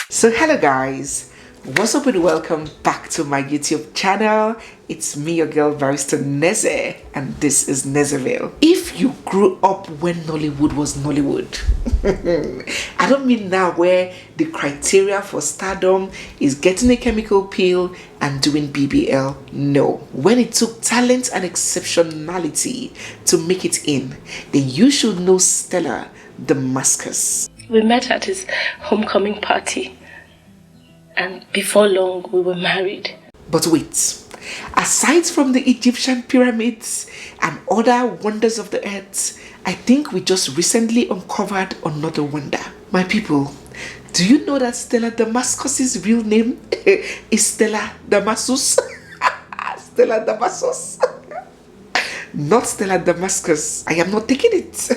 So hello guys, what's up and welcome back to my YouTube channel. It's me, your girl Barrister Neze, and this is Nezeville. If you grew up when Nollywood was Nollywood, I don't mean now where the criteria for stardom is getting a chemical peel and doing BBL. No, when it took talent and exceptionality to make it in, then you should know Stella Damascus. We met at his homecoming party, and before long we were married. But wait, aside from the Egyptian pyramids and other wonders of the earth, I think we just recently uncovered another wonder. My people, do you know that Stella Damascus's real name is Stella Damasus? Stella Damasus. Not Stella Damascus. I am not taking it.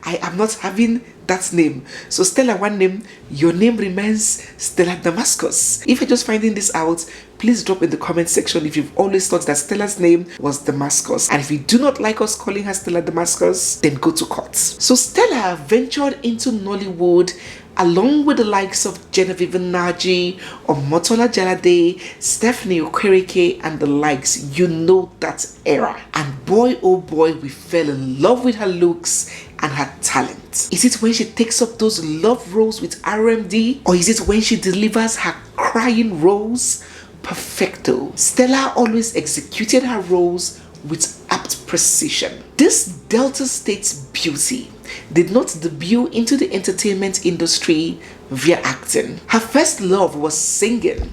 I am not having that name. So Stella, one name, your name remains Stella Damascus. If you're just finding this out, please drop in the comment section if you've always thought that Stella's name was Damascus. And if you do not like us calling her Stella Damascus, then go to court. So Stella ventured into Nollywood along with the likes of Genevieve Naji, Omotola Jalade, Stephanie Okereke, and the likes. You know that era. And boy, oh boy, we fell in love with her looks and her talent. Is it when she takes up those love roles with RMD? Or is it when she delivers her crying roles? Perfecto. Stella always executed her roles with apt precision. This Delta State's beauty did not debut into the entertainment industry via acting. Her first love was singing.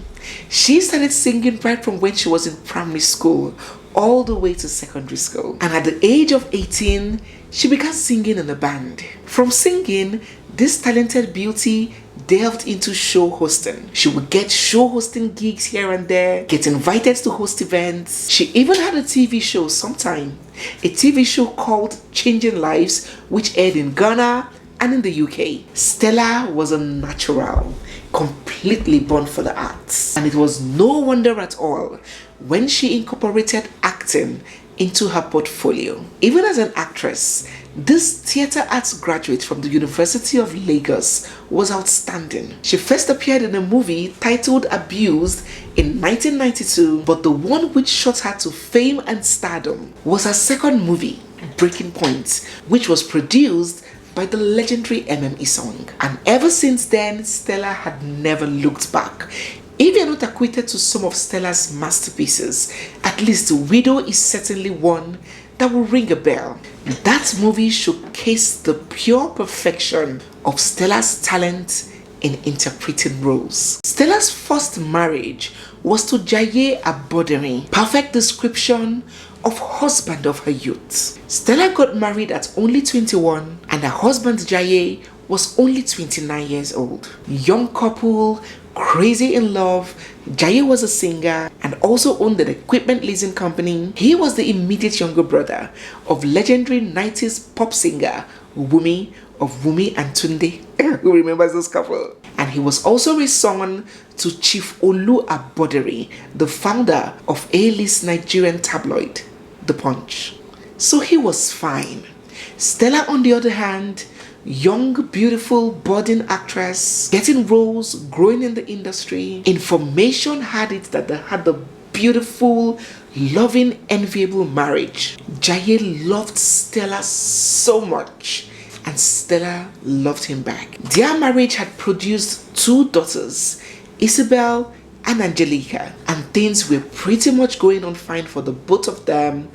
She started singing right from when she was in primary school all the way to secondary school. And at the age of 18, she began singing in a band. From singing, this talented beauty delved into show hosting. She would get show hosting gigs here and there, get invited to host events. She even had a TV show sometime, a TV show called Changing Lives, which aired in Ghana and in the UK. Stella was a natural, completely born for the arts. And it was no wonder at all when she incorporated acting into her portfolio. Even as an actress, this theatre arts graduate from the University of Lagos was outstanding. She first appeared in a movie titled Abused in 1992, but the one which shot her to fame and stardom was her second movie, Breaking Point, which was produced by the legendary MME Song. And ever since then, Stella had never looked back. If you're not acquainted to some of Stella's masterpieces, at least Widow is certainly one that will ring a bell. That movie showcased the pure perfection of Stella's talent in interpreting roles. Stella's first marriage was to Jaye Abodere, perfect description of husband of her youth. Stella got married at only 21 and her husband Jaye was only 29 years old. Young couple, crazy in love. Jaye was a singer and also owned an equipment leasing company. He was the immediate younger brother of legendary 90s pop singer Wumi of Wumi and Tunde. Who remembers this couple? And he was also a son to Chief Olu Abodere, the founder of A-list Nigerian tabloid, The Punch. So he was fine. Stella, on the other hand, young, beautiful, budding actress, getting roles, growing in the industry. Information had it that they had the beautiful, loving, enviable marriage. Jaye loved Stella so much, and Stella loved him back. Their marriage had produced two daughters, Isabel and Angelica, and things were pretty much going on fine for the both of them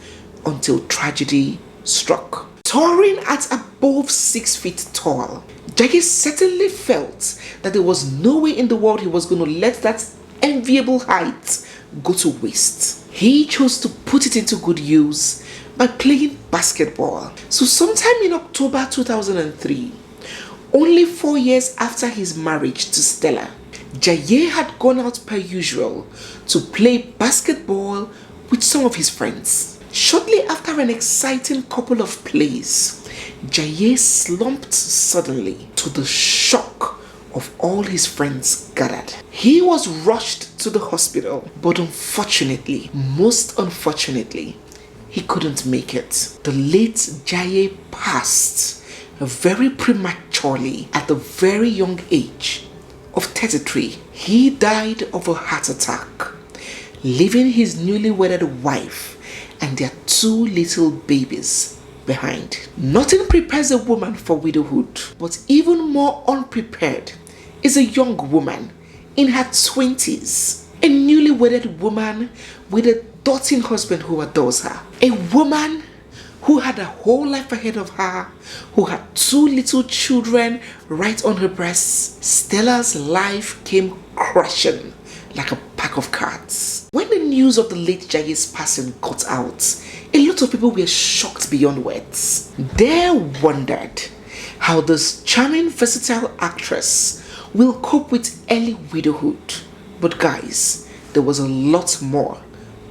until tragedy struck. Towering at above 6 feet tall, Jaye certainly felt that there was no way in the world he was going to let that enviable height go to waste. He chose to put it into good use by playing basketball. So sometime in October 2003, only 4 years after his marriage to Stella, Jaye had gone out per usual to play basketball with some of his friends. Shortly after an exciting couple of plays, Jaye slumped suddenly to the shock of all his friends gathered. He was rushed to the hospital, but unfortunately, most unfortunately, he couldn't make it. The late Jaye passed very prematurely at a very young age of 33. He died of a heart attack, leaving his newly wedded wife and their 2 little babies behind. Nothing prepares a woman for widowhood, but even more unprepared is a young woman in her 20s, a newly wedded woman with a doting husband who adores her, a woman who had a whole life ahead of her, who had 2 little children right on her breast. Stella's life came crashing like a pack of cards. When the news of the late Jaye's passing got out, a lot of people were shocked beyond words. They wondered how this charming, versatile actress will cope with early widowhood. But guys, there was a lot more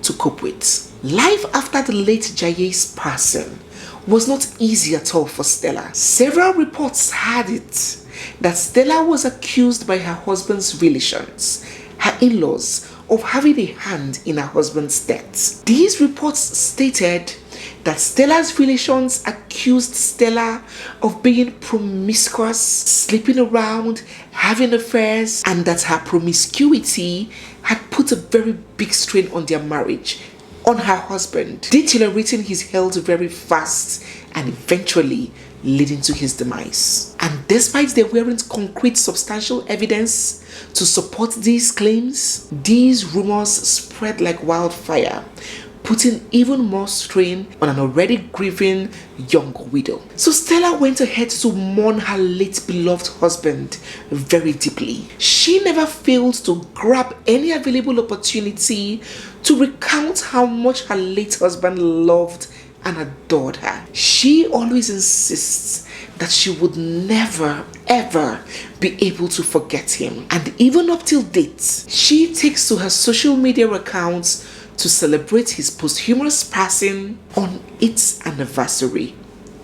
to cope with. Life after the late Jaye's passing was not easy at all for Stella. Several reports had it that Stella was accused by her husband's relations, her in-laws, of having a hand in her husband's death. These reports stated that Stella's relations accused Stella of being promiscuous, sleeping around, having affairs, and that her promiscuity had put a very big strain on their marriage, on her husband, deteriorating his health very fast and eventually leading to his demise. And despite there weren't concrete substantial evidence to support these claims, these rumors spread like wildfire, putting even more strain on an already grieving young widow. So Stella went ahead to mourn her late beloved husband very deeply. She never failed to grab any available opportunity to recount how much her late husband loved and adored her. She always insists that she would never ever be able to forget him. And even up till date, she takes to her social media accounts to celebrate his posthumous passing on its anniversary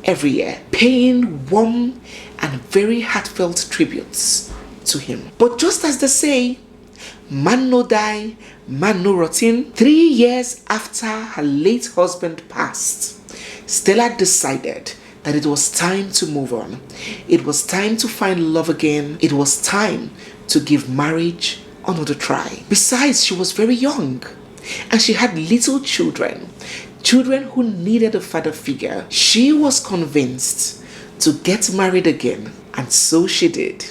every year, paying warm and very heartfelt tributes to him. But just as they say, man no die, man no rotten. 3 years after her late husband passed, Stella decided that it was time to move on. It was time to find love again. It was time to give marriage another try. Besides, she was very young and she had little children who needed a father figure. She was convinced to get married again, and so she did.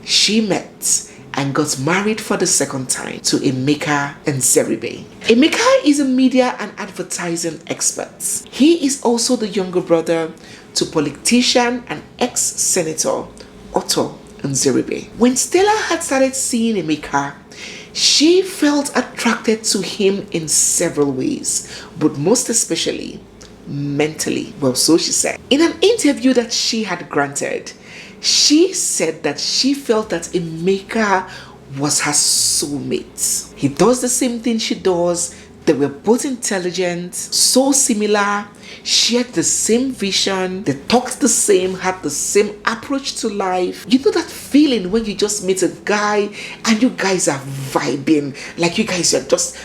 She met and got married for the second time to Emeka Nzeribe. Emeka is a media and advertising expert. He is also the younger brother to politician and ex-senator Otto Nzeribe. When Stella had started seeing Emeka, she felt attracted to him in several ways, but most especially mentally. Well, so she said. In an interview that she had granted, she said that she felt that Emeka was her soulmate. He does the same thing she does. They were both intelligent, so similar, shared the same vision, they talked the same, had the same approach to life. You know that feeling when you just meet a guy and you guys are vibing, like you guys are just,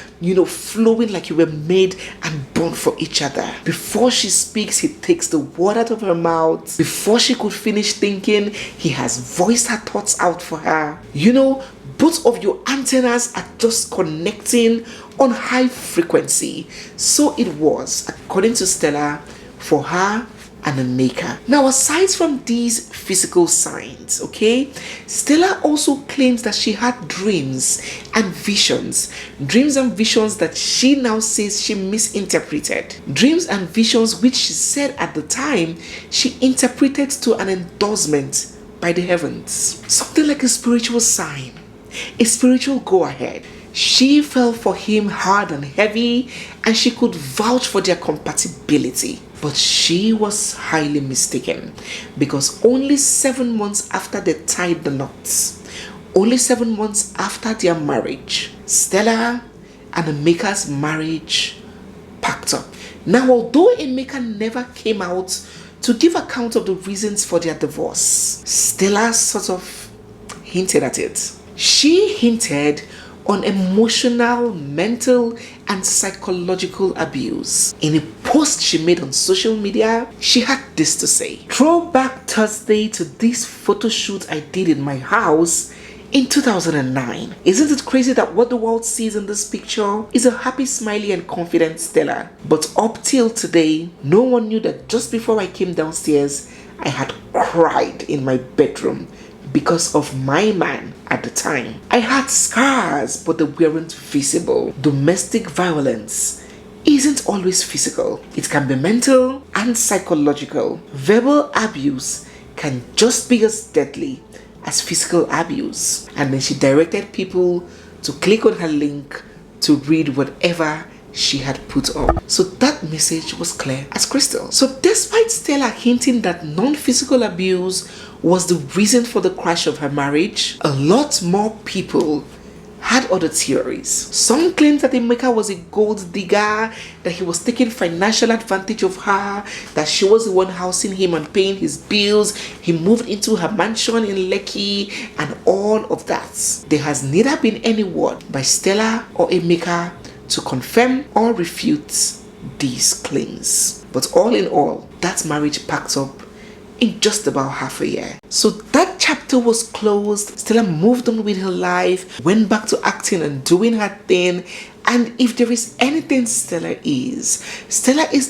flowing like you were made and born for each other. Before she speaks, he takes the word out of her mouth. Before she could finish thinking, he has voiced her thoughts out for her. Both of your antennas are just connecting on high frequency. So it was, according to Stella, for her and Emeka. Now, aside from these physical signs, Stella also claims that she had dreams and visions that she now says she misinterpreted. Dreams and visions which she said at the time she interpreted to an endorsement by the heavens. Something like a spiritual sign, a spiritual go-ahead. She fell for him hard and heavy, and she could vouch for their compatibility. But she was highly mistaken, because only 7 months after they tied the knots, only 7 months after their marriage, Stella and Emeka's marriage packed up. Now, although Emeka never came out to give account of the reasons for their divorce, Stella sort of hinted at it. She hinted on emotional, mental, and psychological abuse. In a post she made on social media, she had this to say: "Throwback Thursday to this photo shoot I did in my house in 2009. Isn't it crazy that what the world sees in this picture is a happy, smiley and confident Stella? But up till today, no one knew that just before I came downstairs, I had cried in my bedroom because of my man at the time. I had scars, but they weren't visible. Domestic violence isn't always physical. It can be mental and psychological. Verbal abuse can just be as deadly as physical abuse. And then she directed people to click on her link to read whatever she had put up. So that message was clear as crystal. So despite Stella hinting that non-physical abuse was the reason for the crash of her marriage, a lot more people had other theories. Some claimed that Emeka was a gold digger, that he was taking financial advantage of her, that she was the one housing him and paying his bills, he moved into her mansion in Lekki, and all of that. There has neither been any word by Stella or Emeka to confirm or refute these claims. But all in all, that marriage packed up in just about half a year. So that chapter was closed. Stella moved on with her life, went back to acting and doing her thing. And if there is anything Stella is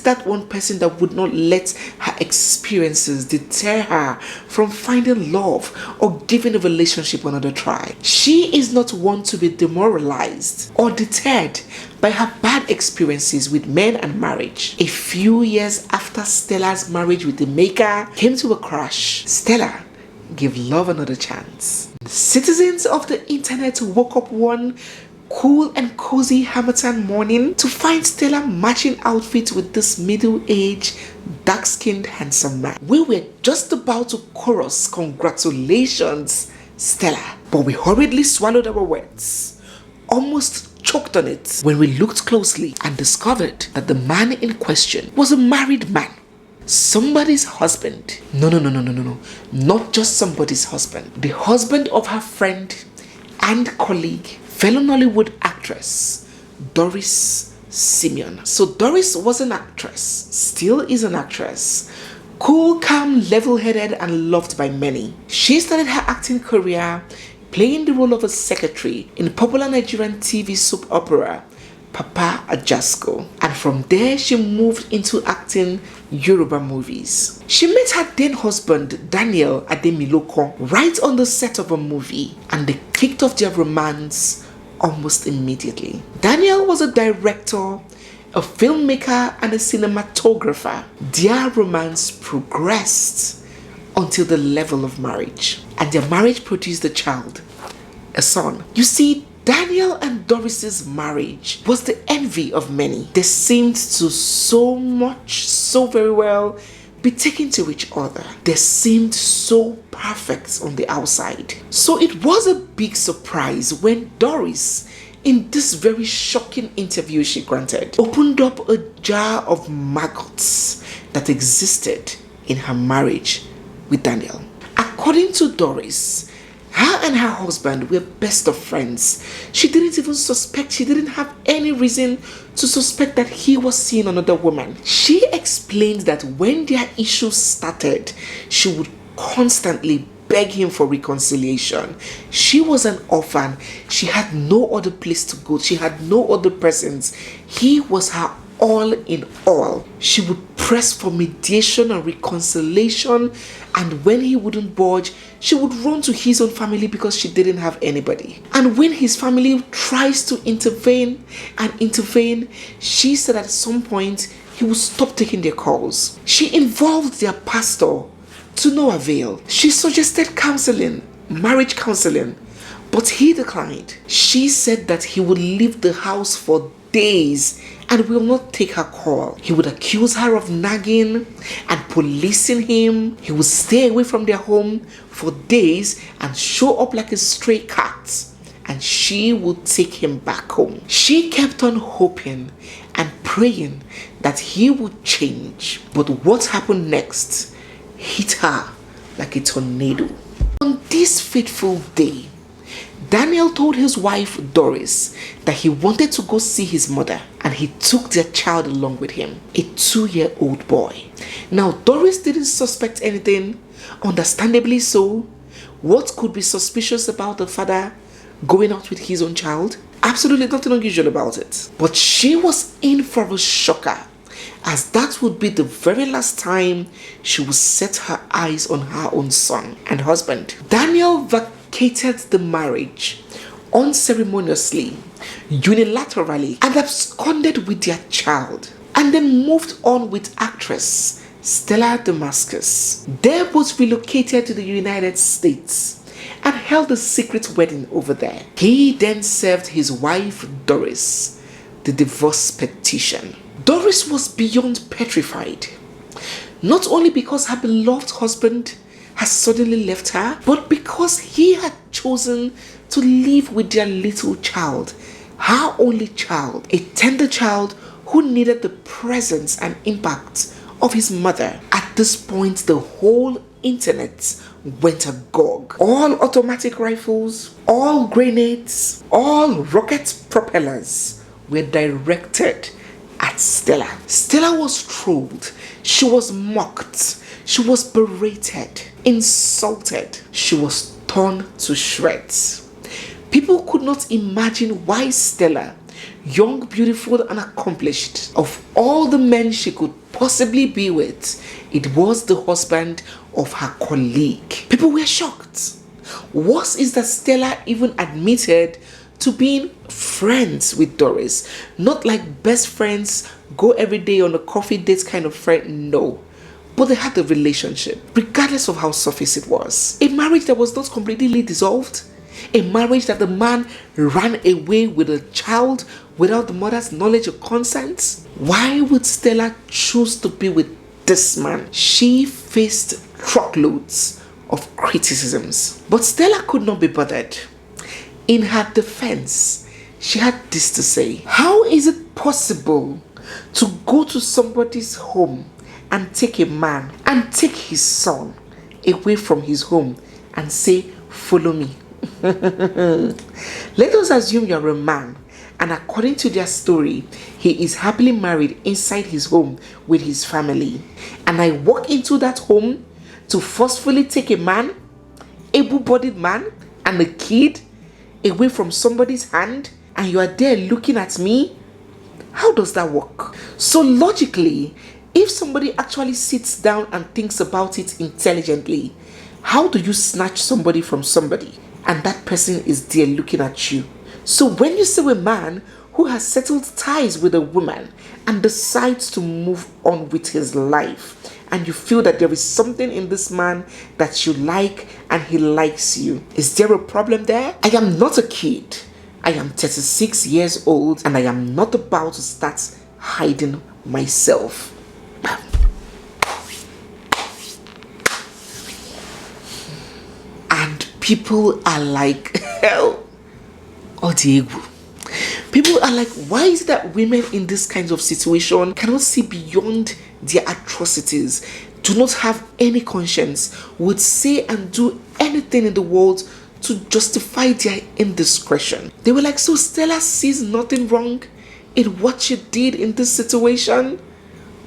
that one person that would not let her experiences deter her from finding love or giving a relationship another try. She is not one to be demoralized or deterred by her bad experiences with men and marriage. A few years after Stella's marriage with the maker came to a crash, Stella gave love another chance. The citizens of the internet woke up one cool and cozy Hamilton morning to find Stella matching outfits with this middle-aged, dark-skinned, handsome man. We were just about to chorus congratulations, Stella, but we hurriedly swallowed our words, almost choked on it when we looked closely and discovered that the man in question was a married man. Somebody's husband. No. Not just somebody's husband. The husband of her friend and colleague, fellow Nollywood actress, Doris Simeon. So Doris was an actress, still is an actress. Cool, calm, level-headed and loved by many. She started her acting career playing the role of a secretary in popular Nigerian TV soap opera Papa Ajasko, and from there she moved into acting Yoruba movies. She met her then husband Daniel Ademiloko right on the set of a movie, and they kicked off their romance almost immediately. Daniel was a director, a filmmaker and a cinematographer. Their romance progressed until the level of marriage, and their marriage produced a child, a son. You see, Daniel and Doris's marriage was the envy of many. They seemed to so very well be taken to each other. They seemed so perfect on the outside. So it was a big surprise when Doris, in this very shocking interview she granted, opened up a jar of maggots that existed in her marriage with Daniel. According to Doris, her and her husband were best of friends. She didn't even suspect, she didn't have any reason to suspect that he was seeing another woman. She explained that when their issues started, she would constantly beg him for reconciliation. She was an orphan. She had no other place to go. She had no other presence. He was her all in all. She would press for mediation and reconciliation, and when he wouldn't budge, she would run to his own family because she didn't have anybody. And when his family tries to intervene, she said at some point he would stop taking their calls. She involved their pastor to no avail. She suggested counseling, marriage counseling, but he declined. She said that he would leave the house for days and will not take her call. He would accuse her of nagging and policing him. He would stay away from their home for days and show up like a stray cat, and she would take him back home. She kept on hoping and praying that he would change, but what happened next hit her like a tornado. On this fateful day, Daniel told his wife Doris that he wanted to go see his mother, and he took their child along with him, a 2-year-old boy. Now Doris didn't suspect anything, understandably so. What could be suspicious about the father going out with his own child? Absolutely nothing unusual about it. But she was in for a shocker, as that would be the very last time she would set her eyes on her own son and husband. Daniel vacated the marriage unceremoniously, unilaterally, and absconded with their child, and then moved on with actress Stella Damascus. They both relocated to the United States and held a secret wedding over there. He then served his wife Doris the divorce petition. Doris was beyond petrified, not only because her beloved husband had suddenly left her, but because he had chosen to live with their little child, her only child, a tender child who needed the presence and impact of his mother. At this point, the whole internet went agog. All automatic rifles, all grenades, all rocket propellers were directed at Stella. Stella was trolled. She was mocked. She was berated, insulted. She was torn to shreds. People could not imagine why Stella, young, beautiful, and accomplished, of all the men she could possibly be with, it was the husband of her colleague. People were shocked. Worse is that Stella even admitted to being friends with Doris. Not like best friends, go every day on a coffee date kind of friend, no. But they had a relationship, regardless of how surface it was. A marriage that was not completely dissolved. A marriage that the man ran away with a child without the mother's knowledge or consent. Why would Stella choose to be with this man? She faced truckloads of criticisms, but Stella could not be bothered. In her defense, she had this to say: how is it possible to go to somebody's home and take a man and take his son away from his home and say, follow me? Let us assume you're a man, and according to their story, he is happily married inside his home with his family. And I walk into that home to forcefully take a man, able-bodied man, and a kid away from somebody's hand, and you are there looking at me? How does that work? So logically, if somebody actually sits down and thinks about it intelligently, how do you snatch somebody from somebody and that person is there looking at you? So when you see a man who has settled ties with a woman and decides to move on with his life, and you feel that there is something in this man that you like and he likes you, is there a problem there? I am not a kid. I am 36 years old and I am not about to start hiding myself. And people are like, hell, oh Diego. People are like, why is it that women in this kinds of situation cannot see beyond their atrocities, do not have any conscience, would say and do anything in the world to justify their indiscretion? They were like, so Stella sees nothing wrong in what she did in this situation?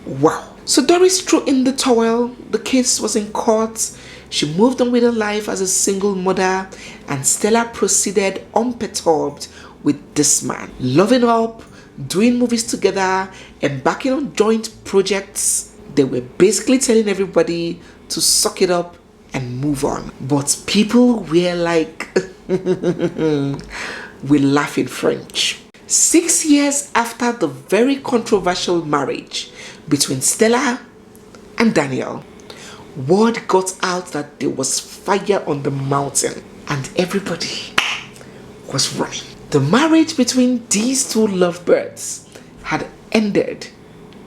Wow. So Doris threw in the towel. The case was in court. She moved on with her life as a single mother, and Stella proceeded unperturbed with this man, loving up, doing movies together, embarking on joint projects. They were basically telling everybody to suck it up and move on. But people were like, we laugh in French. 6 years after the very controversial marriage between Stella and Daniel, word got out that there was fire on the mountain and everybody was running. The marriage between these two lovebirds had ended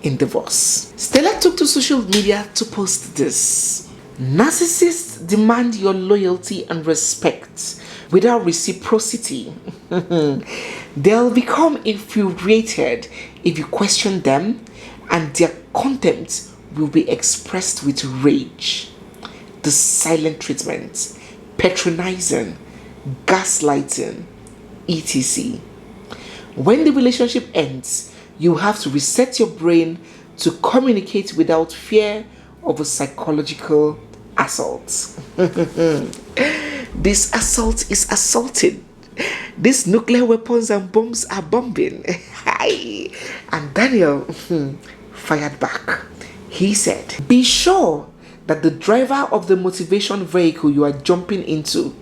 in divorce. Stella took to social media to post this: narcissists demand your loyalty and respect without reciprocity. They'll become infuriated if you question them, and their contempt will be expressed with rage. The silent treatment, patronizing, gaslighting, etc. When the relationship ends, you have to reset your brain to communicate without fear of a psychological assault. This assault is assaulting. These nuclear weapons and bombs are bombing. And Daniel fired back. He said, be sure that the driver of the motivation vehicle you are jumping into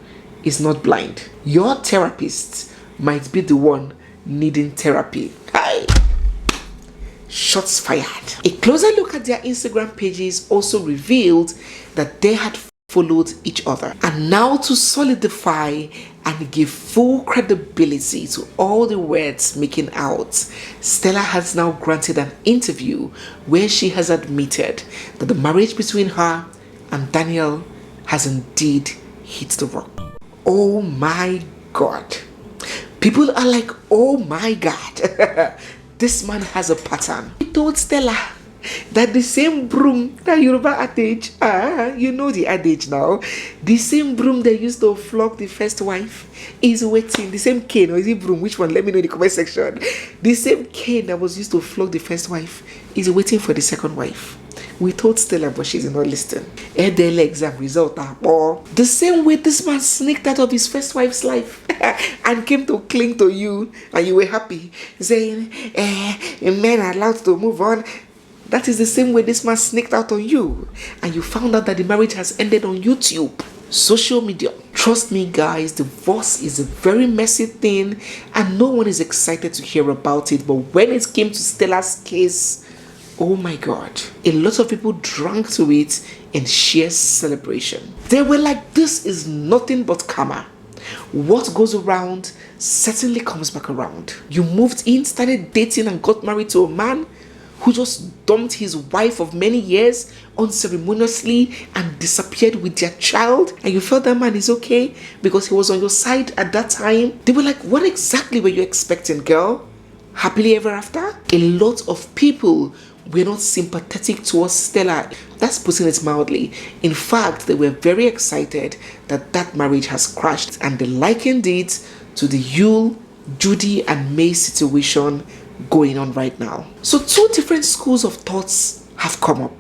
is not blind. Your therapist might be the one needing therapy. Shots fired. A closer look at their Instagram pages also revealed that they had followed each other. And now, to solidify and give full credibility to all the words making out, Stella has now granted an interview where she has admitted that the marriage between her and Daniel has indeed hit the rock. Oh my God. People are like, oh my God. This man has a pattern. He told Stella that the same broom, that Yoruba adage, you know the adage now, the same broom they used to flog the first wife is waiting. The same cane, or is it broom? Which one? Let me know in the comment section. The same cane that was used to flog the first wife is waiting for the second wife. We told Stella, but she's not listening. Edele exam result, or the same way this man sneaked out of his first wife's life and came to cling to you, and you were happy, saying, men are allowed to move on. That is the same way this man sneaked out on you, and you found out that the marriage has ended on YouTube, social media. Trust me, guys, divorce is a very messy thing, and no one is excited to hear about it. But when it came to Stella's case, oh my God, a lot of people drank to it in sheer celebration. They were like, this is nothing but karma. What goes around certainly comes back around. You moved in, started dating, and got married to a man who just dumped his wife of many years unceremoniously and disappeared with their child, and you felt that man is okay because he was on your side at that time. They were like, what exactly were you expecting, girl? Happily ever after? A lot of people were not sympathetic towards Stella. That's putting it mildly. In fact, they were very excited that that marriage has crashed, and they likened it to the Yule, Judy and May situation going on right now. So two different schools of thoughts have come up.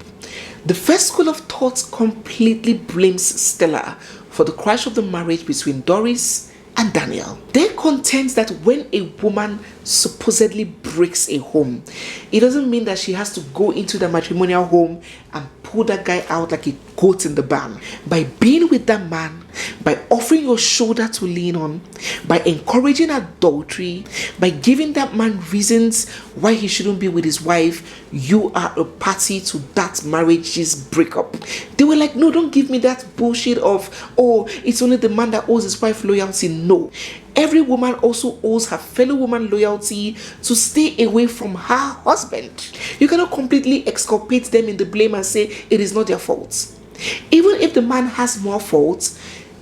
The first school of thoughts completely blames Stella for the crash of the marriage between Doris and Daniel. They contend that when a woman supposedly breaks a home, it doesn't mean that she has to go into the matrimonial home and pull that guy out like a goat in the barn. By being with that man, by offering your shoulder to lean on, by encouraging adultery, by giving that man reasons why he shouldn't be with his wife, you are a party to that marriage's breakup. They were like, no, don't give me that bullshit of, oh, it's only the man that owes his wife loyalty. No. Every woman also owes her fellow woman loyalty to stay away from her husband. You cannot completely exculpate them in the blame and say it is not their fault. Even if the man has more faults,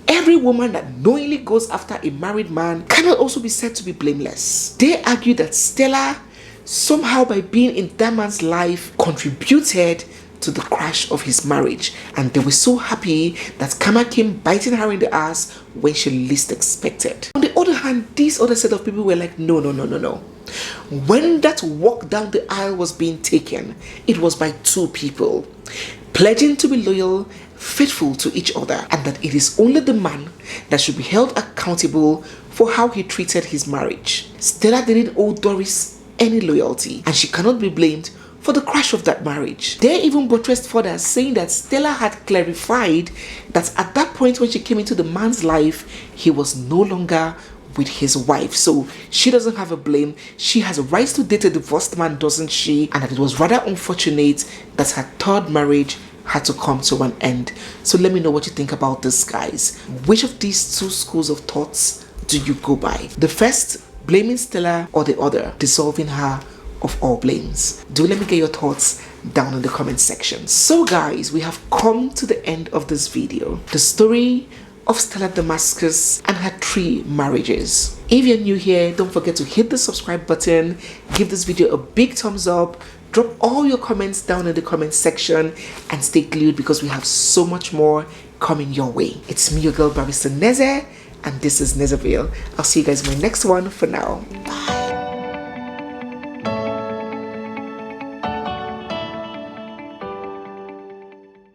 every woman that knowingly goes after a married man cannot also be said to be blameless. They argue that Stella, somehow by being in that man's life, contributed to the crash of his marriage, and they were so happy that karma came biting her in the ass when she least expected. On the other hand, this other set of people were like, no. When that walk down the aisle was being taken, it was by two people pledging to be loyal, faithful to each other, and that it is only the man that should be held accountable for how he treated his marriage. Stella didn't owe Doris any loyalty, and she cannot be blamed for the crash of that marriage. They even buttressed further, saying that Stella had clarified that at that point when she came into the man's life, he was no longer with his wife. So she doesn't have a blame. She has a right to date a divorced man, doesn't she? And that it was rather unfortunate that her third marriage had to come to an end. So let me know what you think about this, guys. Which of these two schools of thoughts do you go by? The first, blaming Stella, or the other, dissolving her of all blames? Do let me get your thoughts down in the comment section. So guys, we have come to the end of this video. The story of Stella Damascus and her 3 marriages. If you're new here, don't forget to hit the subscribe button, give this video a big thumbs up, drop all your comments down in the comment section, and stay glued because we have so much more coming your way. It's me, your girl Barrister Neze, and this is Nezaville. I'll see you guys in my next one. For now, bye.